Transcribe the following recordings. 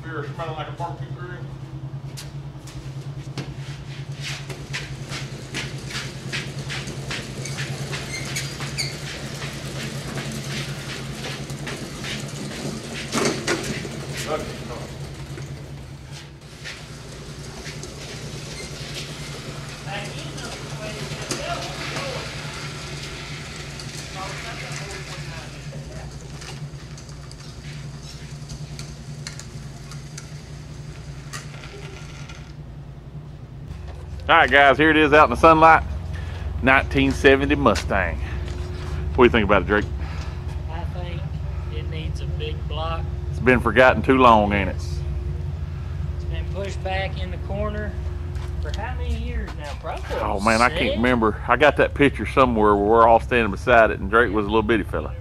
Beer smelling like a barbecue grill. All right, guys, here it is out in the sunlight. 1970 Mustang. What do you think about it, Drake? I think it needs a big block. It's been forgotten too long, ain't it? It's been pushed back in the corner for how many years now? Probably. Oh man, I can't remember. I got that picture somewhere where we're all standing beside it, and Drake was a little bitty fella.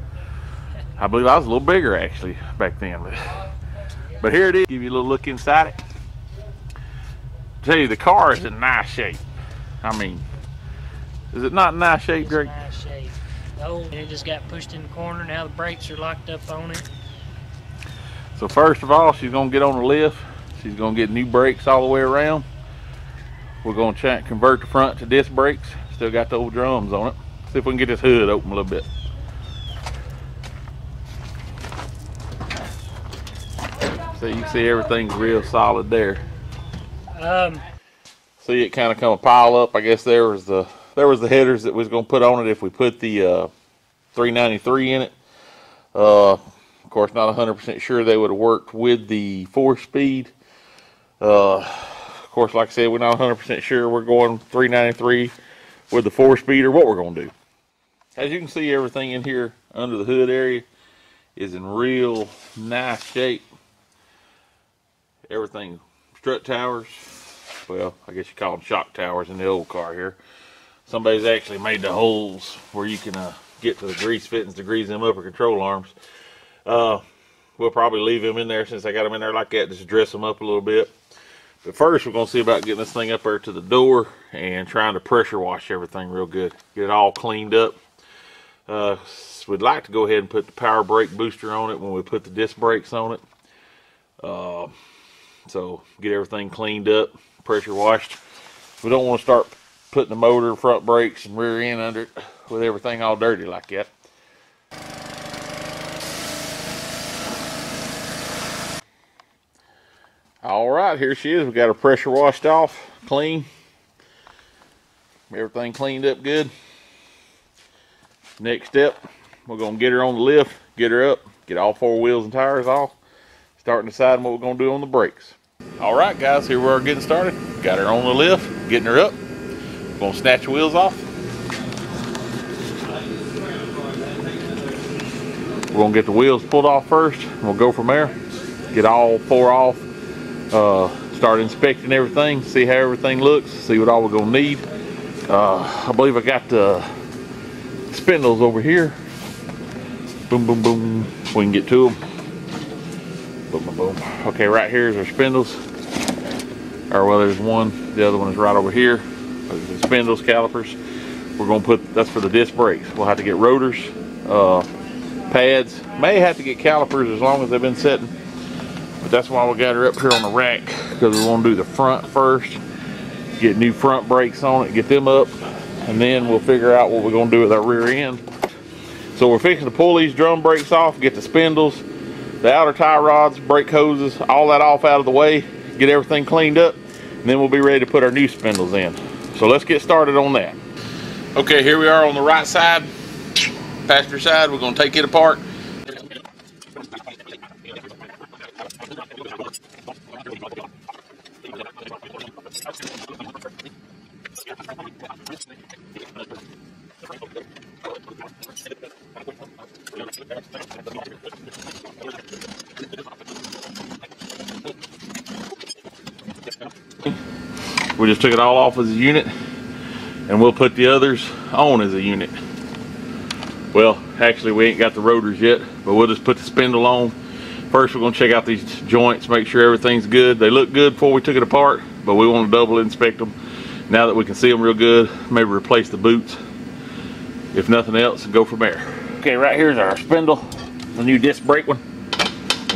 I believe I was a little bigger actually back then. But here it is. Give you a little look inside it. Tell you, the car is in nice shape. I mean, is it not in nice shape, Drake? Nice shape. Oh, it just got pushed in the corner. Now the brakes are locked up on it. So first of all, she's gonna get on the lift. She's gonna get new brakes all the way around. We're gonna try and convert the front to disc brakes. Still got the old drums on it. See if we can get this hood open a little bit. So you can see everything's real solid there. See it kind of come a pile up. I guess there was the headers that we was gonna put on it if we put the 393 in it. Of course, not 100% sure they would have worked with the 4-speed. Of course, like I said, we're not 100% sure we're going 393 with the 4-speed or what we're gonna do. As you can see, everything in here under the hood area is in real nice shape. Everything, strut towers, well, I guess you call them shock towers in the old car here. Somebody's actually made the holes where you can get to the grease fittings to grease them up, or control arms. We'll probably leave them in there since I got them in there like that, just dress them up a little bit. But first we're going to see about getting this thing up there to the door and trying to pressure wash everything real good. Get it all cleaned up. We'd like to go ahead and put the power brake booster on it when we put the disc brakes on it. So get everything cleaned up, pressure washed. We don't want to start putting the motor, front brakes, and rear end under it with everything all dirty like that. All right, here she is. We got her pressure washed off, clean. Everything cleaned up good. Next step, we're gonna get her on the lift, get her up, get all 4 wheels and tires off, start deciding what we're gonna do on the brakes. All right, guys, here we are getting started. Got her on the lift, getting her up. We're gonna snatch the wheels off. We're gonna get the wheels pulled off first, and we'll go from there. Get all 4 off. Start inspecting everything, see how everything looks, see what all we're gonna need. I believe I got the spindles over here. Boom, boom, boom. We can get to them. Boom, boom, boom. Okay, right here is our spindles. Or well, there's one. The other one is right over here. Those are the spindles, calipers. We're gonna put, that's for the disc brakes. We'll have to get rotors, pads. May have to get calipers as long as they've been setting. But that's why we got her up here on the rack, because we want to do the front first. Get new front brakes on it, get them up, and then we'll figure out what we're gonna do with our rear end. So we're fixing to pull these drum brakes off, get the spindles, the outer tie rods, brake hoses, all that off out of the way, get everything cleaned up, and then we'll be ready to put our new spindles in. So let's get started on that. Okay, here we are on the right side, passenger side. We're gonna take it apart. We just took it all off as a unit, and we'll put the others on as a unit. Well, actually we ain't got the rotors yet, but we'll just put the spindle on. First we're going to check out these joints, make sure everything's good. They look good before we took it apart, but we want to double inspect them. Now that we can see them real good, maybe replace the boots, if nothing else, and go from there. Okay, right here's our spindle, the new disc brake one.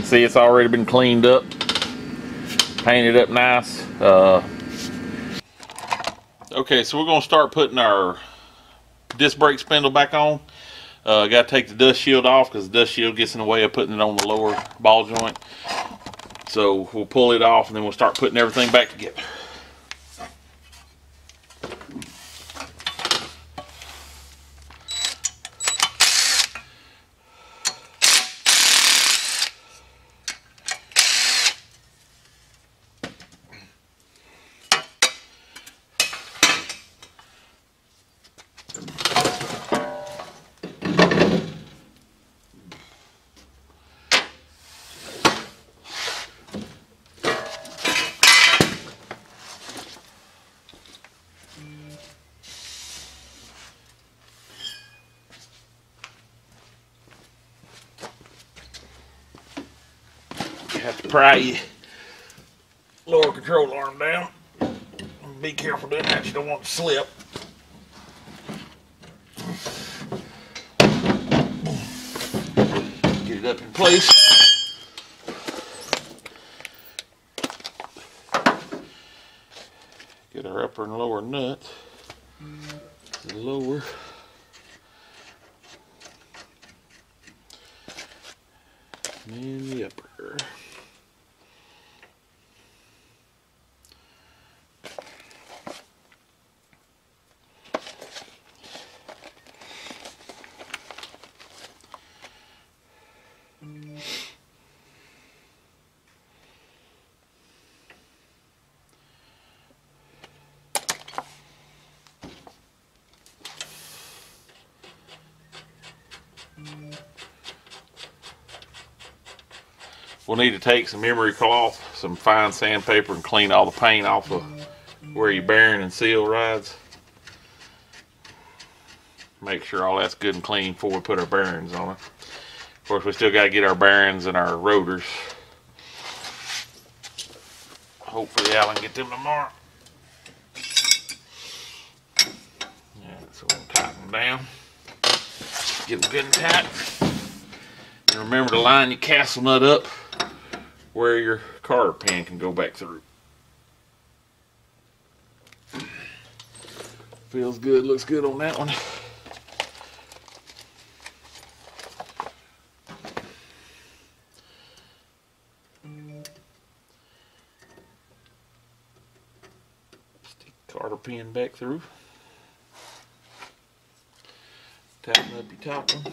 can see it's already been cleaned up, painted up nice. Okay, so we're going to start putting our disc brake spindle back on. Got to take the dust shield off because the dust shield gets in the way of putting it on the lower ball joint. So we'll pull it off and then we'll start putting everything back together. You have to pry your lower control arm down. Be careful doing that, you don't want it to slip. Get it up in place. Get our upper and lower nut. The lower. And the upper. We'll need to take some emery cloth, some fine sandpaper, and clean all the paint off of where your bearing and seal rides. Make sure all that's good and clean before we put our bearings on it. Of course, we still got to get our bearings and our rotors. Hopefully Alan can get them tomorrow. Yeah, so we'll tighten them down. Get them good and tight. And remember to line your castle nut up where your cotter pin can go back through. Feels good, looks good on that one. Stick the cotter pin back through. Tighten up your top one.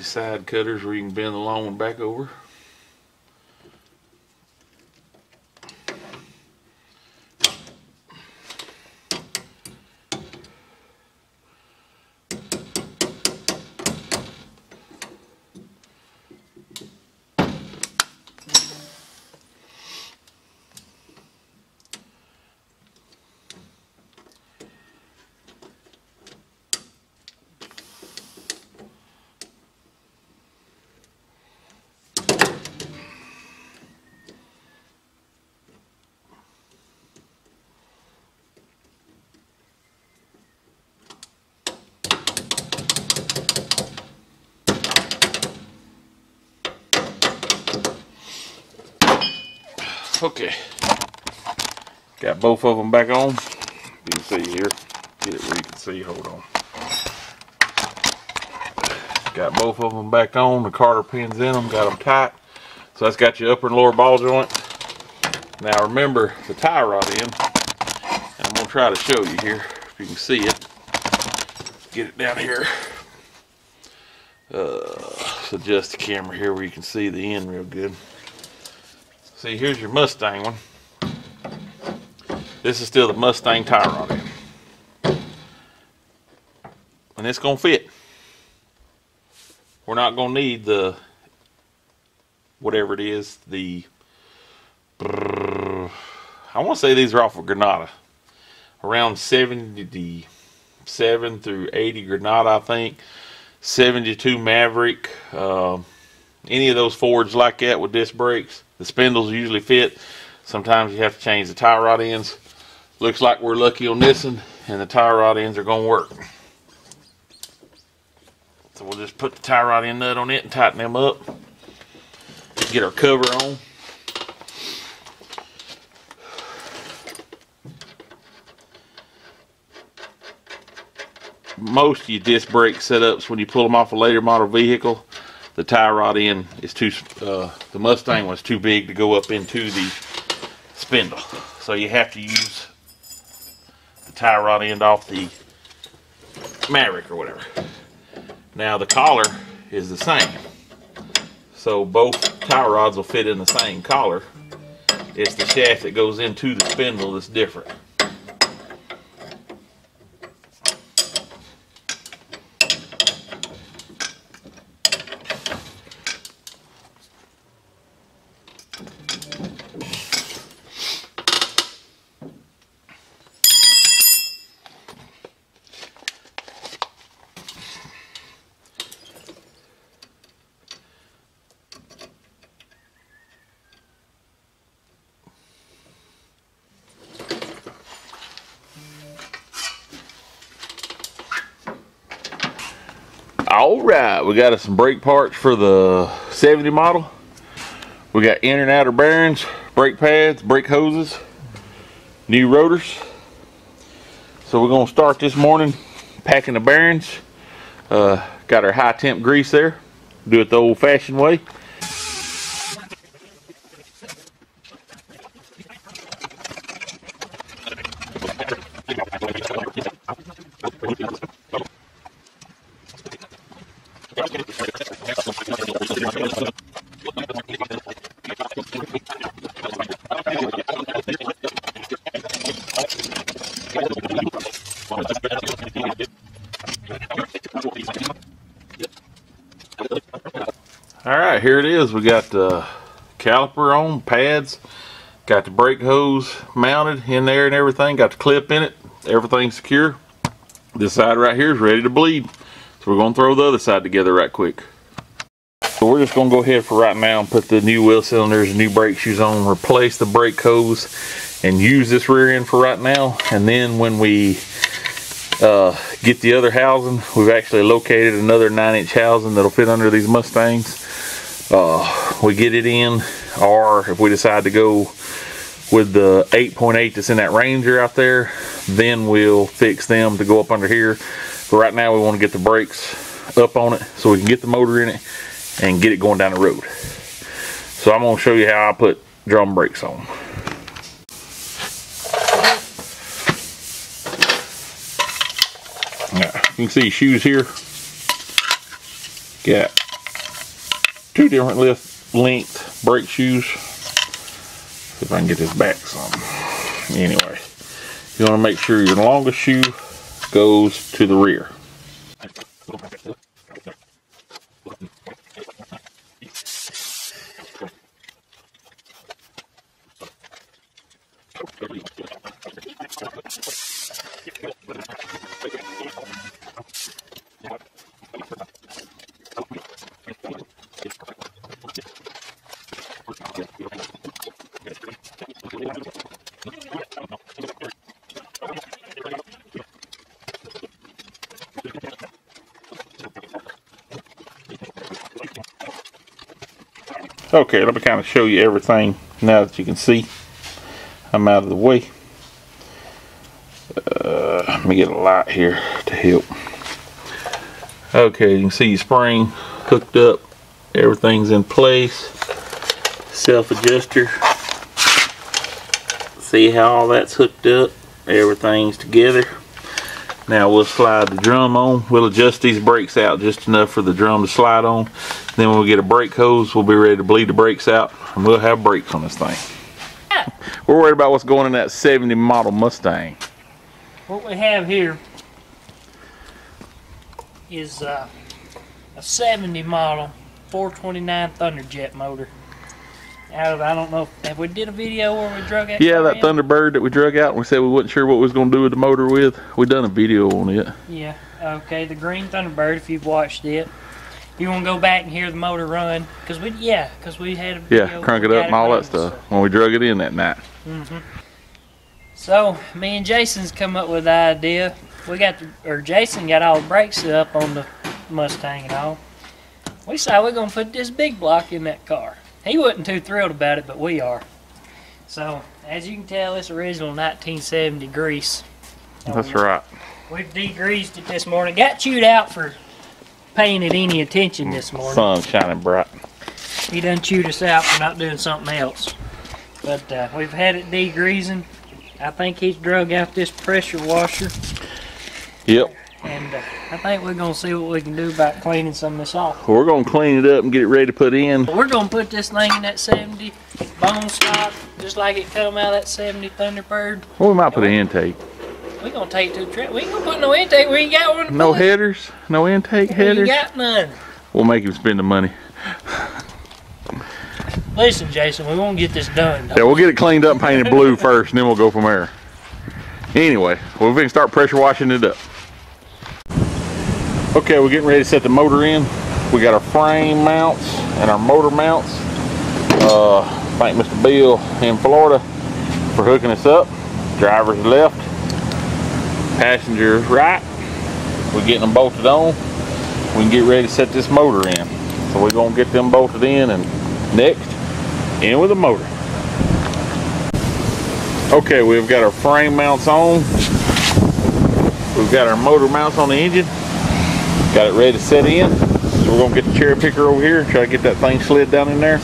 Side cutters where you can bend the long one back over. Okay, got both of them back on. You can see here, get it where you can see, hold on. Got both of them back on, the cotter pins in them, got them tight. So that's got your upper and lower ball joint. Now remember the tie rod end, and I'm going to try to show you here if you can see it. Get it down here. So adjust the camera here where you can see the end real good. See, here's your Mustang one. This is still the Mustang tie rod end. And it's going to fit. We're not going to need the, whatever it is, the, I want to say these are off of Granada. Around 77 through 80 Granada, I think. 72 Maverick. Any of those Fords like that with disc brakes. The spindles usually fit. Sometimes you have to change the tie rod ends. Looks like we're lucky on this one, and the tie rod ends are going to work. So we'll just put the tie rod end nut on it and tighten them up. Get our cover on. Most of your disc brake setups, when you pull them off a later model vehicle, the tie rod end is too, the Mustang was too big to go up into the spindle. So you have to use the tie rod end off the Maverick or whatever. Now the collar is the same. So both tie rods will fit in the same collar. It's the shaft that goes into the spindle that's different. Alright, we got us some brake parts for the 70 model. We got inner and outer bearings, brake pads, brake hoses, new rotors. So we're going to start this morning packing the bearings. Got our high temp grease there. Do it the old fashioned way. Alright, here it is. We got the caliper on, pads, got the brake hose mounted in there and everything, got the clip in it, everything's secure. This side right here is ready to bleed. So we're going to throw the other side together right quick. So we're just going to go ahead for right now and put the new wheel cylinders and new brake shoes on, replace the brake hose, and use this rear end for right now. And then when we get the other housing, we've actually located another 9-inch housing that'll fit under these Mustangs. We get it in, or if we decide to go with the 8.8 that's in that Ranger out there, then we'll fix them to go up under here. But right now we want to get the brakes up on it so we can get the motor in it and get it going down the road. So I'm going to show you how I put drum brakes on. Now, you can see shoes here. Got 2 different length brake shoes. See if I can get this back some. Anyway, you want to make sure your longest shoe goes to the rear. Okay, let me kind of show you everything now that you can see. I'm out of the way. Let me get a light here to help. Okay, you can see your spring hooked up. Everything's in place. Self-adjuster. See how all that's hooked up? Everything's together. Now we'll slide the drum on. We'll adjust these brakes out just enough for the drum to slide on. Then when we get a brake hose, we'll be ready to bleed the brakes out, and we'll have brakes on this thing. We're worried about what's going in that 70 model Mustang. What we have here is a 70 model 429 Thunderjet motor. Out of, I don't know, have we did a video where we drug out? Yeah, that Thunderbird that we drug out and we said we wasn't sure what we was going to do with the motor with. We done a video on it. Yeah, okay, the green Thunderbird, if you've watched it. You want to go back and hear the motor run? Because we had a video. Yeah, crank it up and all that stuff when we drug it in that night. So, me and Jason's come up with the idea. Jason got all the brakes up on the Mustang and all. We decided we're going to put this big block in that car. He wasn't too thrilled about it, but we are. So, as you can tell, it's original 1970 grease. That's right. We've degreased it this morning. Got chewed out for paying it any attention this morning. Sun's shining bright. He done chewed us out for not doing something else. But we've had it degreasing. I think he's drug out this pressure washer. Yep. And I think we're going to see what we can do about cleaning some of this off. We're going to clean it up and get it ready to put in. We're going to put this thing in that 70 bone stock, just like it come out of that 70 Thunderbird. Well, we might put an intake. We're going to take it to the track. We ain't going to put no intake. We ain't got one. No headers? No intake headers? We ain't got none. We'll make him spend the money. Listen, Jason, we won't get this done. Yeah, we'll get it cleaned up and painted blue first, and then we'll go from there. Anyway, we can start pressure washing it up. Okay, we're getting ready to set the motor in. We got our frame mounts and our motor mounts. Thank Mr. Bill in Florida for hooking us up. Driver's left, passenger's right. We're getting them bolted on. We can get ready to set this motor in. So we're gonna get them bolted in, and next, in with the motor. Okay, we've got our frame mounts on. We've got our motor mounts on the engine. Got it ready to set in. So we're gonna get the cherry picker over here and try to get that thing slid down in there.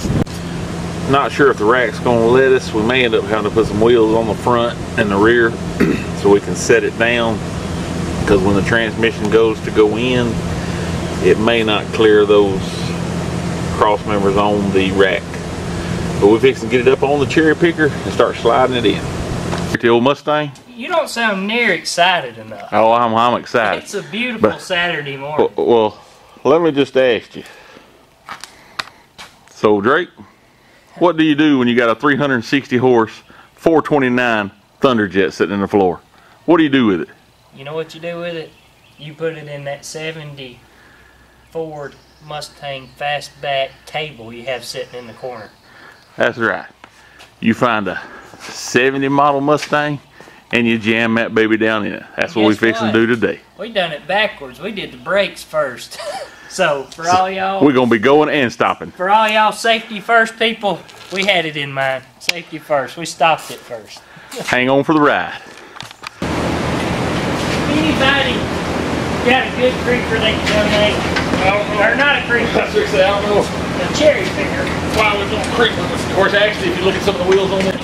Not sure if the rack's gonna let us. We may end up having to put some wheels on the front and the rear so we can set it down, because when the transmission goes to go in, it may not clear those cross members on the rack. But we're fixing to get it up on the cherry picker and start sliding it in. The old Mustang? You don't sound near excited enough. Oh, I'm excited. It's a beautiful Saturday morning. Well, let me just ask you. So, Drake, what do you do when you got a 360 horse 429 Thunderjet sitting in the floor? What do you do with it? You know what you do with it? You put it in that 70 Ford Mustang Fastback table you have sitting in the corner. That's right. You find a 70 model Mustang and you jam that baby down in it. That's what we're fixing to do today. We done it backwards. We did the brakes first. So for all y'all, we're gonna be going and stopping. For all y'all safety first people, we had it in mind. Safety first. We stopped it first. Hang on for the ride. Anybody got a good creeper they can donate? Or not a creeper. I don't know. A cherry picker. Why we're doing creeper? Of course, actually, if you look at some of the wheels on there.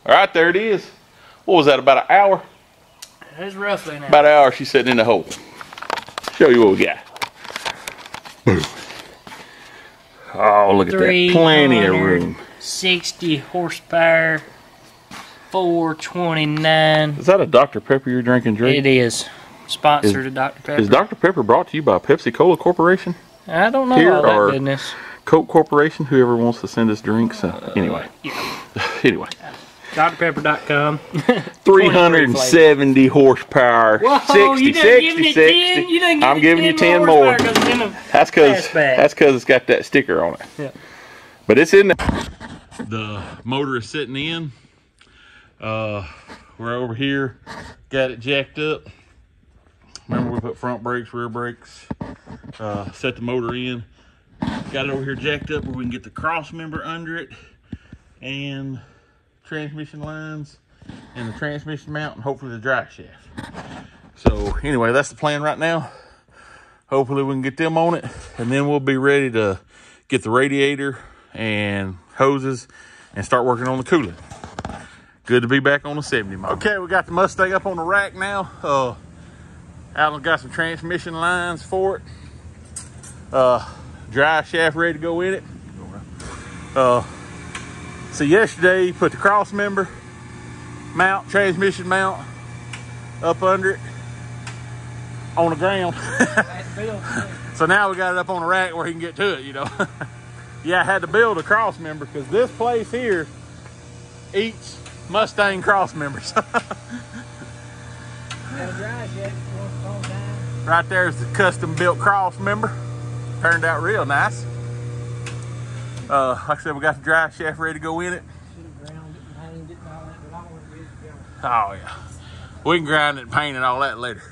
All right, there it is. What was that, about an hour? It's roughly an hour. About an hour she's sitting in the hole. Show you what we got. Boom. Oh, look at that. Plenty of room. 60 horsepower, 429. Is that a Dr. Pepper you're drinking, Drake? It is. sponsor to Dr. Pepper. Is Dr. Pepper brought to you by Pepsi Cola Corporation? I don't know Here, all that or business. Coke Corporation, whoever wants to send us drinks. Anyway. Yeah. Anyway. DrPepper.com. 370 horsepower. Whoa, 60, you done 60, giving it 60. 10? You done I'm giving you 10 more. more. That's because it's got that sticker on it. Yeah. But it's in there. The motor is sitting in. We're over here. Got it jacked up. Remember, we put front brakes, rear brakes, set the motor in. Got it over here jacked up where we can get the cross member under it and transmission lines and the transmission mount and hopefully the drive shaft. So anyway, that's the plan right now. Hopefully we can get them on it, and then we'll be ready to get the radiator and hoses and start working on the cooling. Good to be back on the 70 mode. Okay, we got the Mustang up on the rack now. Alan got some transmission lines for it. Drive shaft ready to go in it. So yesterday you put the cross member mount, transmission mount up under it on the ground. So now we got it up on the rack where he can get to it, you know. Yeah, I had to build a cross member because this place here eats Mustang cross members. Right there's the custom built cross member. Turned out real nice. Like I said, we got the drive shaft ready to go in it. Oh yeah, we can grind it and paint and all that later.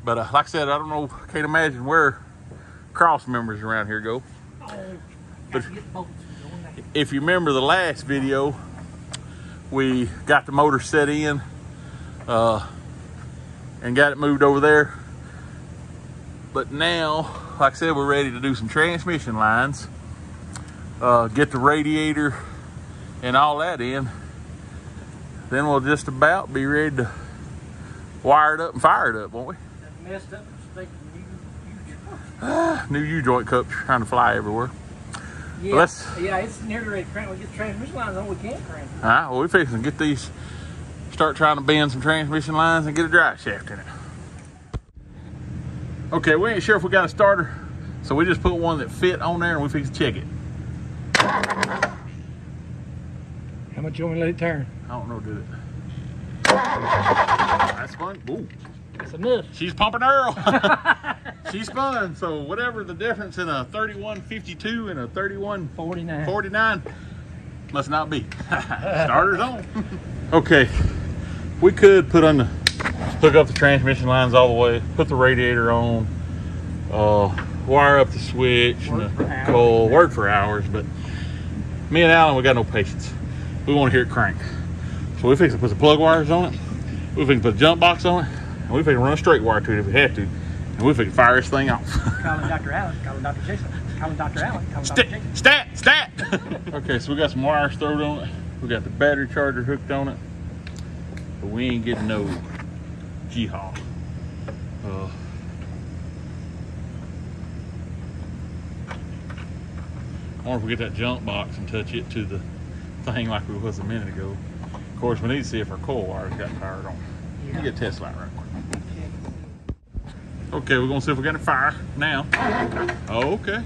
But like I said, I don't know, can't imagine where cross members around here go. But if you remember the last video, we got the motor set in and got it moved over there. But now, like I said, we're ready to do some transmission lines, get the radiator and all that in. Then we'll just about be ready to wire it up and fire it up, won't we? Messed up New U-joint cups trying to fly everywhere. Yeah, yeah, it's nearly ready to crank. We get the transmission lines on, we can't crank. All right, well, we're fixing to get these, start trying to bend some transmission lines and get a drive shaft in it. Okay, we ain't sure if we got a starter, so we just put one that fit on there and we fix to check it. How much you want me to let it turn? I don't know, did it? That's fun. Ooh. That's enough. She's pumping Earl. She spun, so whatever the difference in a 3152 and a 3149 must not be. Starter's on. Okay, we could hook up the transmission lines all the way, put the radiator on, wire up the switch and the coil, work for hours, but me and Alan, we got no patience. We want to hear it crank. So we fix to put the plug wires on it, we fix to put a jump box on it, and we fix to run a straight wire to it if we have to, and we fix to fire this thing off. Calling Dr. Allen, calling Dr. Jason, calling Dr. Allen, calling Dr. Jason. Stat! Okay, so we got some wires thrown on it. We got the battery charger hooked on it, but we ain't getting no G-haul. I wonder if we get that jump box and touch it to the thing like we was a minute ago. Of course, we need to see if our coil wires got powered on. Let me get a test light right quick. Okay, we're gonna see if we got a fire now. Oh, okay.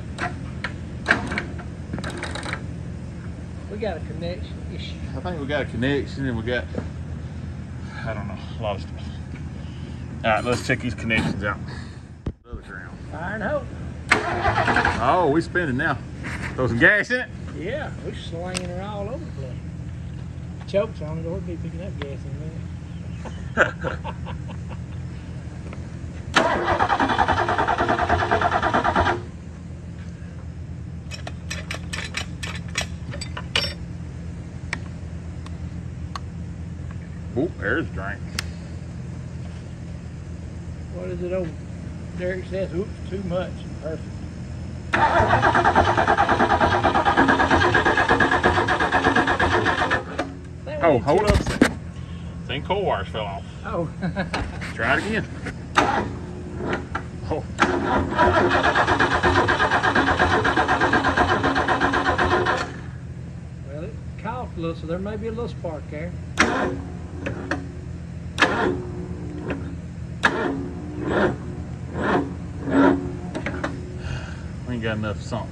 We got a connection issue. I think we got a connection and we got, I don't know, a lot of stuff. All right, let's check these connections out. Other ground. Fire and hope. Oh, we spinning now. Throw some gas in it? Yeah, we're slinging her all over the place. Chokes on it, or we'll be picking up gas in a minute. Oh, there's a drink. What is it old Derek says? Oops, too much. Perfect. Oh, hold up a second. I think coil wires fell off. Oh. Try it again. Oh. Well, it coughed a little, so there may be a little spark there. got enough something.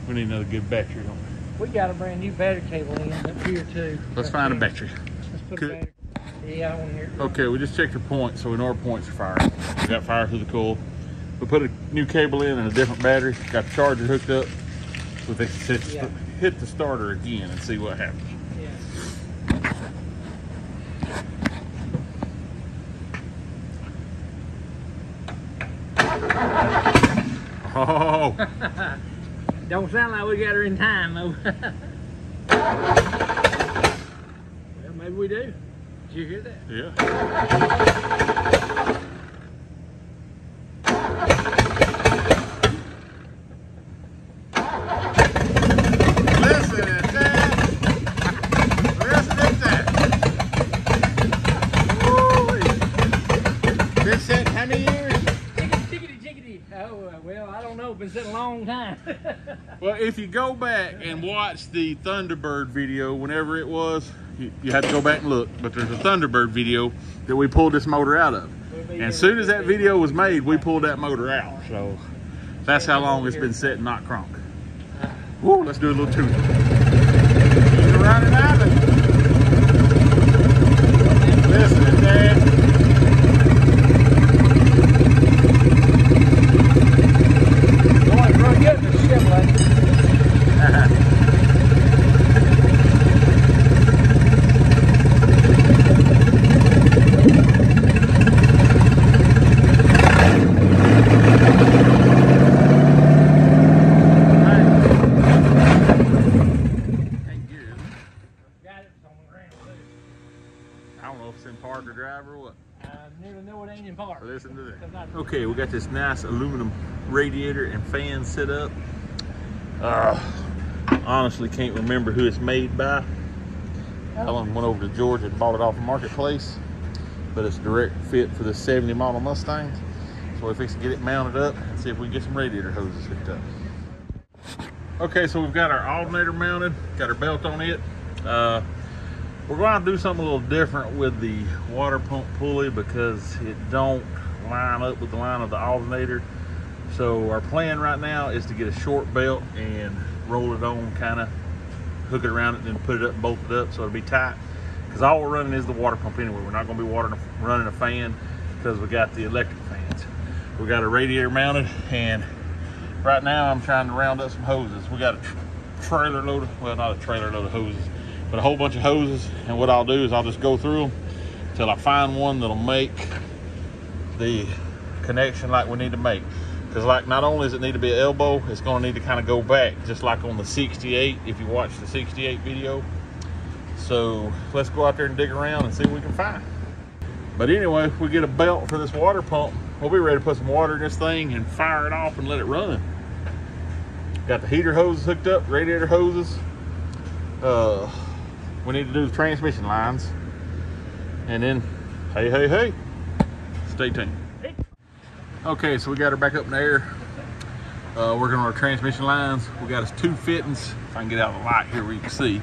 We need another good battery, don't we? We got a brand new battery cable in up here too. Let's find a battery. Let's put a battery. Yeah, I want to hear it. Okay, we just checked our points, so we know our points are firing. We got fire through the coil. We put a new cable in and a different battery. Got the charger hooked up. So we hit the starter again and see what happens. Yeah. Oh! Don't sound like we got her in time though. Well, maybe we do. Did you hear that? Yeah. Listen at that. Listen at that. Woo-wee. Been set how many years? Jiggity. Oh, well, I don't know. Been sitting a long time. Well, if you go back and watch the Thunderbird video, whenever it was, you have to go back and look, but there's a Thunderbird video that we pulled this motor out of. And as soon as that video was made, we pulled that motor out. So that's how long it's been set and not crunk. Woo, let's do a little tuning. Around and out of it. Listen to that. I don't know if it's in park or drive or what. I never know it ain't in park. Listen to that. Okay, we got this nice aluminum radiator and fan set up. Honestly can't remember who it's made by. Ellen went over to Georgia and bought it off the marketplace, but it's a direct fit for the 70 model Mustang. So we're fixing to get it mounted up and see if we can get some radiator hoses hooked up. Okay, so we've got our alternator mounted, got our belt on it. We're going to do something a little different with the water pump pulley because it don't line up with the line of the alternator. So our plan right now is to get a short belt and roll it on, kind of hook it around it, and then put it up and bolt it up so it'll be tight. Because all we're running is the water pump anyway. We're not going to be running a fan because we got the electric fans. We got a radiator mounted, and right now I'm trying to round up some hoses. We got a trailer load of, well, not a trailer load of hoses, but a whole bunch of hoses. And what I'll do is I'll just go through them until I find one that'll make the connection like we need to make. Because like not only does it need to be an elbow, it's going to need to kind of go back, just like on the 68, if you watch the 68 video. So let's go out there and dig around and see what we can find. But anyway, if we get a belt for this water pump, we'll be ready to put some water in this thing and fire it off and let it run. Got the heater hoses hooked up, radiator hoses. We need to do the transmission lines. And then, hey, stay tuned. Okay, so we got her back up in the air. Working on our transmission lines. We got us two fittings. If I can get out of the light here where you can see.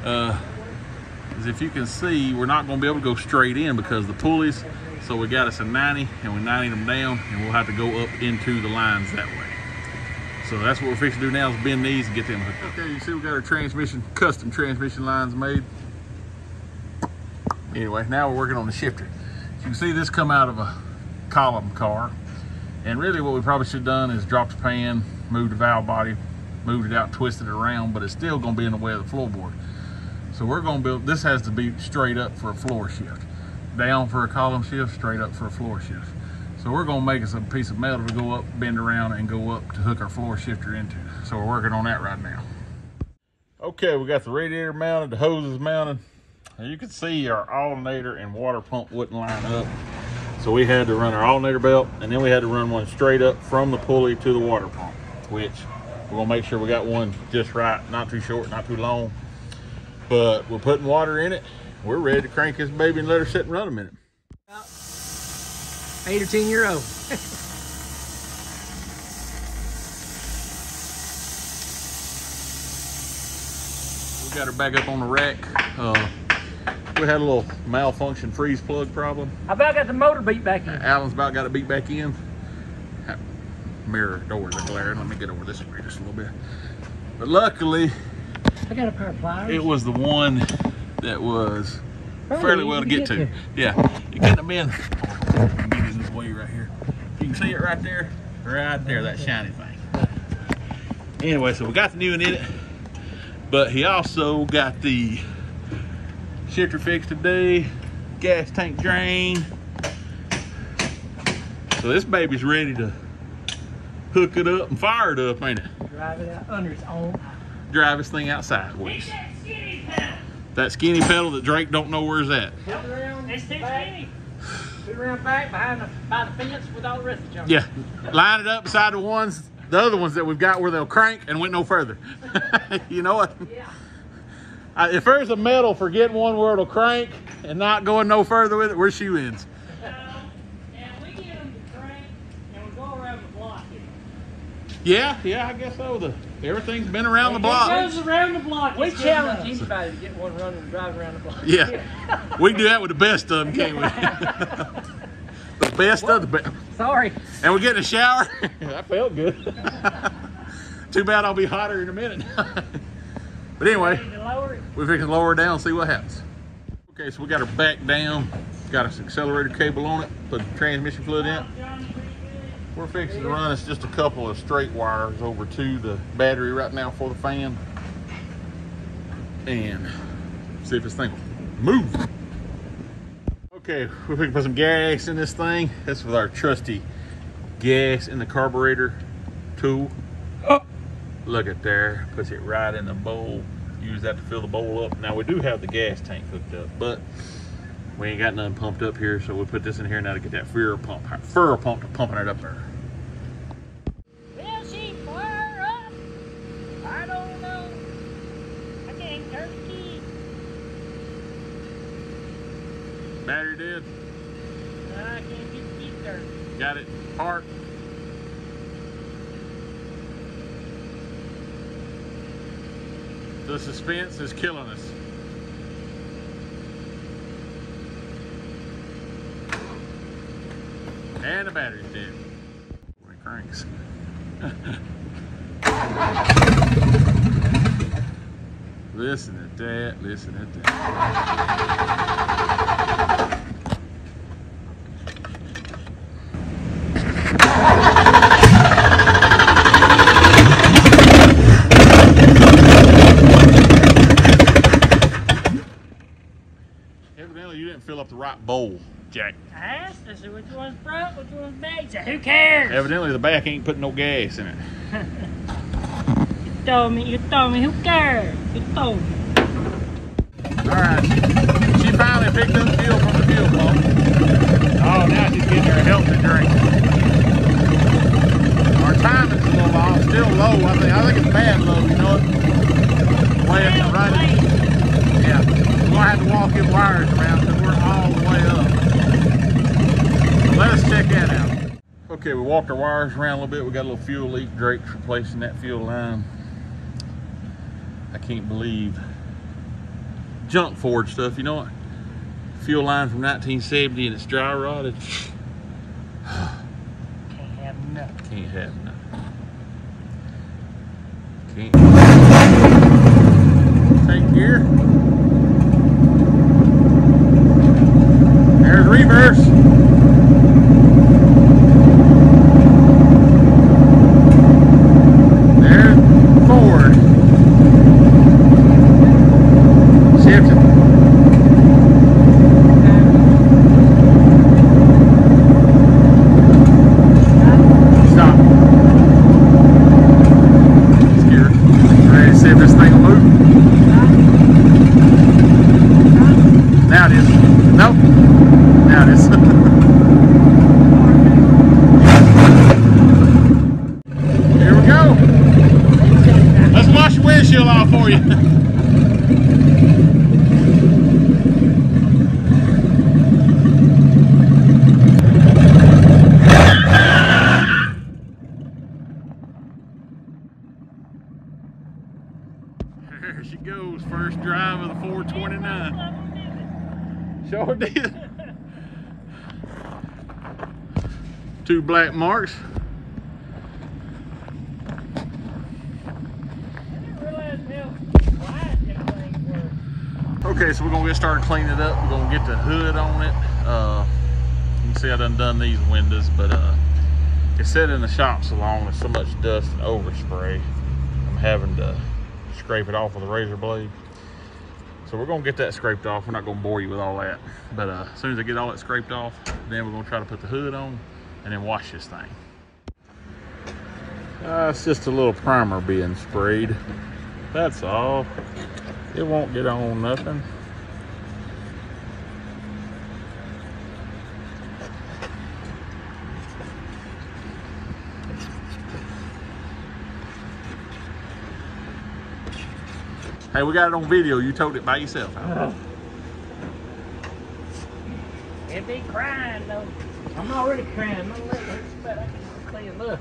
As if you can see, we're not going to be able to go straight in because of the pulleys. So we got us a 90 and we're 90 them down, and we'll have to go up into the lines that way. So that's what we're fixing to do now, is bend these and get them hooked up. Okay, you see we got our custom transmission lines made. Anyway, now we're working on the shifter. You can see this come out of a column car. And really what we probably should have done is dropped the pan, moved the valve body, moved it out, twisted it around, but it's still going to be in the way of the floorboard. So we're going to build, this has to be straight up for a floor shift. Down for a column shift, straight up for a floor shift. So we're going to make us a piece of metal to go up, bend around, and go up to hook our floor shifter into. So we're working on that right now. Okay, we got the radiator mounted, the hoses mounted. And you can see our alternator and water pump wouldn't line up. So we had to run our alternator belt, and then we had to run one straight up from the pulley to the water pump, which we're gonna make sure we got one just right, not too short, not too long. But we're putting water in it. We're ready to crank this baby and let her sit and run a minute. 8 or 10 year old. We got her back up on the rack. We had a little malfunction freeze plug problem. I about got the motor beat back in. Alan's about got it beat back in. mirror doors are glaring. Let me get over this way just a little bit. But luckily, I got a pair of pliers. it was the one that was fairly well to get to. Yeah, it couldn't have been. Get in this way right here. You can see it right there, that shiny thing. Anyway, so we got the new one in it, but he also got the shifter fixed today, gas tank drain. So this baby's ready to hook it up and fire it up, ain't it? Drive it out under its own. Drive this thing out sideways. That skinny pedal that Drake don't know where's at. It's too skinny. Put it around back by the fence with all the rest of the junk. Yeah, line it up beside the other ones that we've got where they'll crank and went no further. You know what? Yeah. If there's a medal for getting one where it'll crank and not going no further with it, where's shoe ends? We get them to crank and we go around the block. Yeah, I guess so. Everything's been around the block. It goes around the block. We challenge anybody to get one running and drive around the block. Yeah, we can do that with the best of them, can't we? The best of the best. Sorry. And we get in the shower. That felt good. Too bad I'll be hotter in a minute. But anyway, we're fixing to lower her down and see what happens. Okay, so we got her back down. Got us accelerator cable on it. Put the transmission fluid in it. We're fixing to run us just a couple of straight wires over to the battery right now for the fan. And see if this thing will move. Okay, we're going to put some gas in this thing. That's with our trusty gas in the carburetor tool. Oh, look at there, puts it right in the bowl. Use that to fill the bowl up. Now we do have the gas tank hooked up, but we ain't got nothing pumped up here, so we'll put this in here now to get that fur pump to pumping it up there. Will she fire up? I don't know. I can't turn the key. Battery dead. I can't get the key turned. Got it. Parked. The suspense is killing us. And the battery's dead. When it cranks. Listen at that, listen at that. Evidently you didn't fill up the right bowl, Jack. I asked her, which one's front, which one's back. She said, who cares? Evidently the back ain't putting no gas in it. You told me, who cares? You told me. Alright, she finally picked up fuel from the fuel pump. Oh, now she's getting her healthy drink. Our timing's a little off, still low. I think it's bad low, you know it? Way up the right. Yeah, we're gonna have to walk in wires around because we're all the way up. So let us check that out. Okay, we walked our wires around a little bit. We got a little fuel leak. Drake's replacing that fuel line. I can't believe junk Ford stuff, you know what? Fuel line from 1970 and it's dry rotted. Can't have nothing. Can't have nothing. Can't. Take gear. There's reverse. There's forward. Shifting. Stop. Gear. Ready to see if this thing will move. Now it is. Nope. Now it is. Here we go. Let's wash the windshield off for you. There she goes, first drive of the 429. Sure did. 2 black marks. Okay, so we're gonna get started cleaning it up. We're gonna get the hood on it. You can see I done these windows, but it's sat in the shop so long, there's so much dust and overspray. I'm having to scrape it off with a razor blade. So we're gonna get that scraped off. We're not gonna bore you with all that. But as soon as I get all that scraped off, then we're gonna try to put the hood on and then wash this thing. It's just a little primer being sprayed. That's all. It won't get on nothing. Hey, we got it on video. You towed it by yourself. It be crying though. I'm already crying. My leg hurts bad. I can clean up.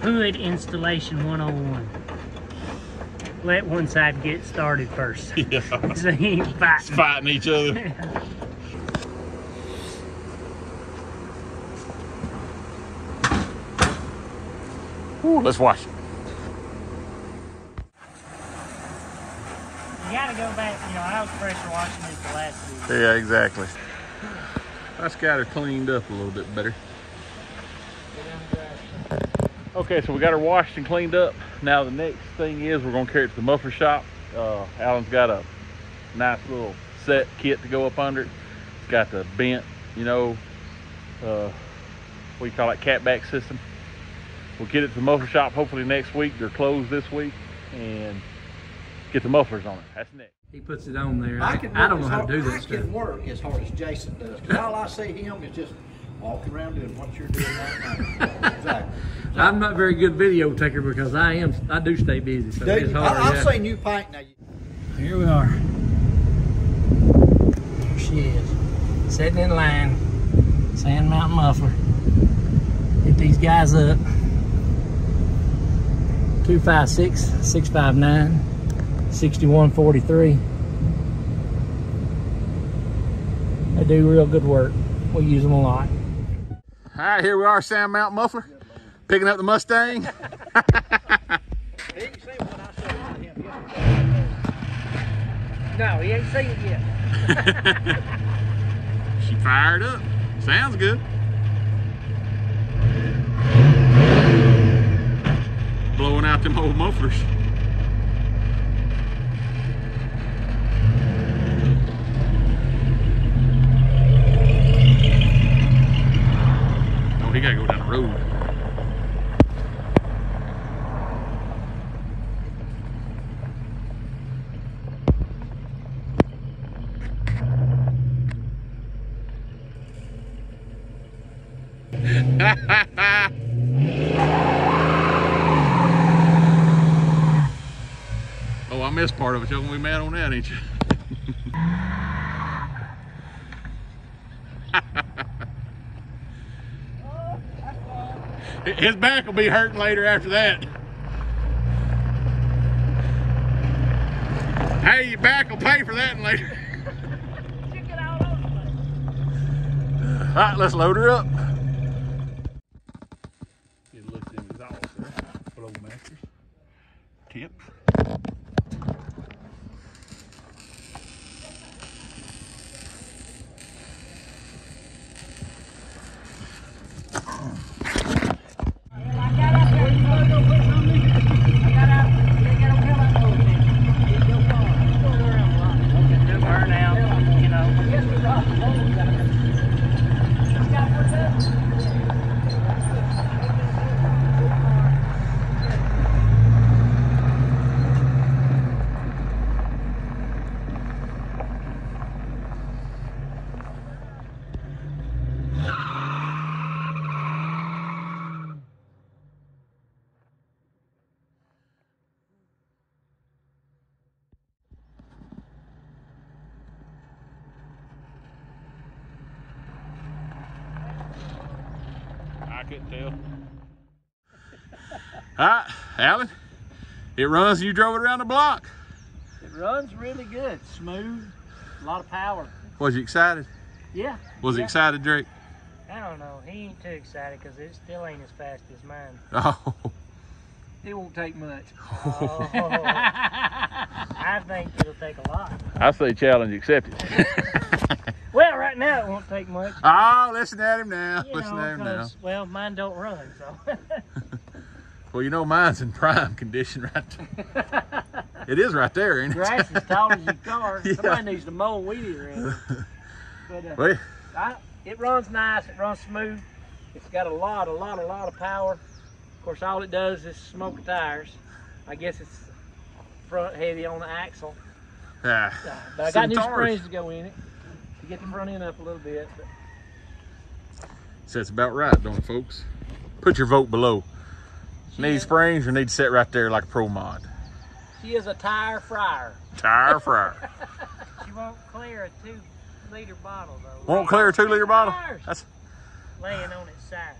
Hood installation 101. Let one side get started first. Yeah. So he ain't fighting. Fighting each other. Ooh, let's wash it. You gotta go back, you know, I was pressure washing this the last week. Yeah, exactly. That's got her cleaned up a little bit better. Okay, so we got her washed and cleaned up. Now the next thing is we're gonna carry it to the muffler shop. Alan's got a nice little set kit to go up under it. It's got the bent, you know, what do you call it, catback system. We'll get it to the muffler shop hopefully next week. They're closed this week, and get the mufflers on it. That's next. He puts it on there. I don't know how to do that I stuff. can work as hard as Jason does. 'Cause all I see him is just walking around doing what you're doing right now. Exactly. I'm not very good video taker because I do stay busy, so it's hard. I've seen you paint now. Here we are. There she is, sitting in line, Sand Mountain Muffler. Get these guys up. 256-659-6143. They do real good work. We use them a lot. All right, here we are, Sand Mountain Muffler, picking up the Mustang. He ain't seen what I showed to him yesterday. No, he ain't seen it yet. She fired up. Sounds good. Blowing out them old mufflers. Oh, he gotta go down the road. Oh, I missed part of it. Y'all gonna be mad on that, ain't you? His back will be hurting later after that. Hey, your back will pay for that later. All right, let's load her up. Get a look at them exhausts there. Flow masters. Tip. I couldn't tell. All right, Alan, it runs and you drove it around the block. It runs really good, smooth, a lot of power. Was you excited? Yeah. Was he excited, Drake? I don't know. He ain't too excited because it still ain't as fast as mine. Oh. It won't take much. Oh, I think it'll take a lot. I say challenge accepted. Well, right now it won't take much. Oh, listen at him now. You Listen know, at him now. 'cause, well, mine don't run, so. Well, you know mine's in prime condition right there. It is right there, ain't it? Grass as tall as your car. Yeah. Somebody needs to mow weed around. But Well, it runs nice. It runs smooth. It's got a lot of power. Of course, all it does is smoke the tires. I guess it's front heavy on the axle. yeah. But I got new Centaurs. springs to go in it to get the front end up a little bit. But So that's about right, don't it, folks? Put your vote below. Need springs or need to sit right there like a pro mod? she is a tire fryer. Tire fryer. She won't clear a 2-liter bottle, though. Won't clear a 2-liter bottle? Tires. That's Laying on its side.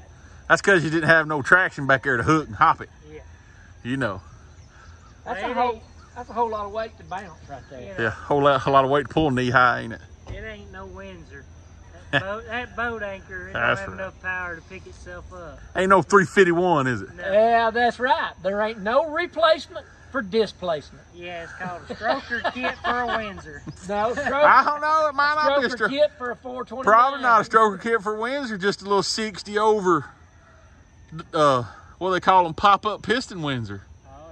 because you didn't have no traction back there to hook and hop it. Yeah. You know. That's Well, a whole lot of weight to bounce right there. Yeah. Yeah, a whole lot of weight to pull knee high, ain't it? It ain't no Windsor. That boat anchor, it don't That's have right. enough power to pick itself up. Ain't no 351, is it? No. Yeah, that's right. There ain't no replacement for displacement. Yeah, it's called a stroker kit for a Windsor. No, I don't know. It might not be a stroker stroke. kit for a 429. Probably not a stroker kit for Windsor, just a little 60 over, what do they call them, pop-up piston Windsor. Oh,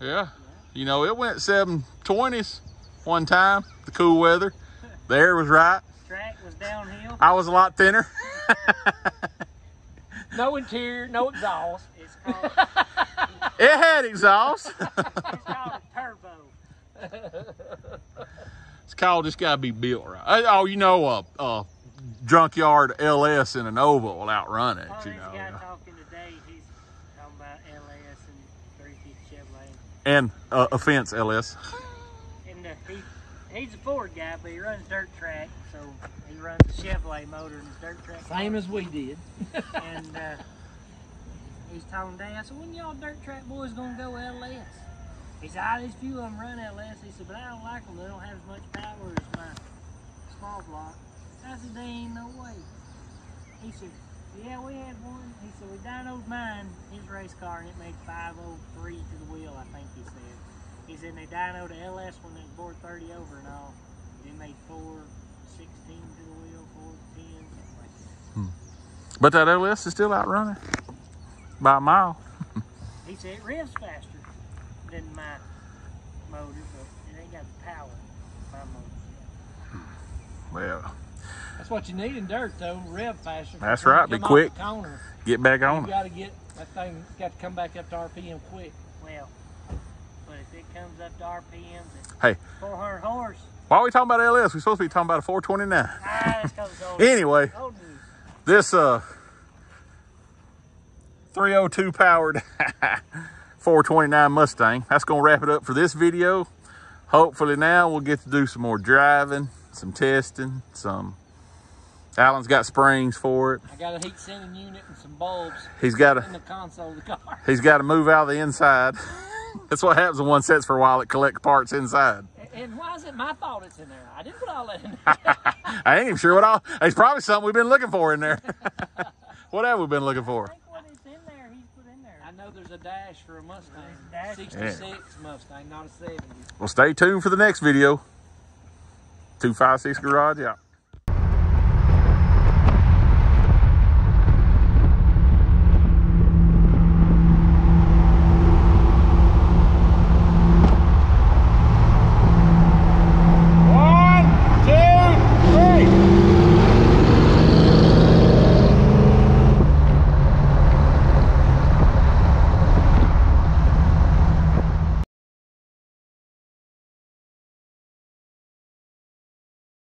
yeah. Yeah. You know, it went 720s one time, the cool weather. The air was right. Track was downhill. I was a lot thinner. No interior, no exhaust. It's called, It had exhaust. it's called a turbo. It's called, just gotta be built right. Oh, you know, a junkyard LS and an Nova will outrun it, Oh, you this know. guy talking today, he's talking about LS and 350 Chevrolet. And a fence LS. And he's a Ford guy, but he runs dirt track, so he runs a Chevrolet motor in his dirt track. Same as we did. And he's telling Dad, I said, when y'all dirt track boys gonna go LS? He said, there's few of them run LS. He said, but I don't like them. They don't have as much power as my small block. I said, there ain't no way. He said, yeah, we had one. He said, we dynoed mine, his race car, and it made 503 to the wheel, I think he said. He said, they dynoed the LS when they bored 30 over and all. It made 416 to the wheel, 410, something like that. But that LS is still outrunning by a mile. He said it revs faster than my motor, but it ain't got the power my motor. Well, That's what you need in dirt, though. Rev faster. That's When you right, be come off quick. the corner, get back you on it. got to get that thing. Got to come back up to RPM quick. Well, but if it comes up to RPMs at Hey, 400 horse, why are we talking about LS? We're supposed to be talking about a 429. that's because it's old. Anyway, Old news. this 302 powered 429 Mustang, that's gonna wrap it up for this video. Hopefully now we'll get to do some more driving, some testing, Alan's got springs for it. I got a heat sinking unit and some bulbs He's got in the console of the car. He's got to move out of the inside. That's what happens when one sits for a while. It collects parts inside. And why is it my fault it's in there? I didn't put all that in there. I ain't even sure what all. It's probably something we've been looking for in there. What have we been looking I for? think what is in there, he's put in there. I know there's a dash for a Mustang. Dash. 66 Mustang, not a 70. Well, stay tuned for the next video. 256 Garage out.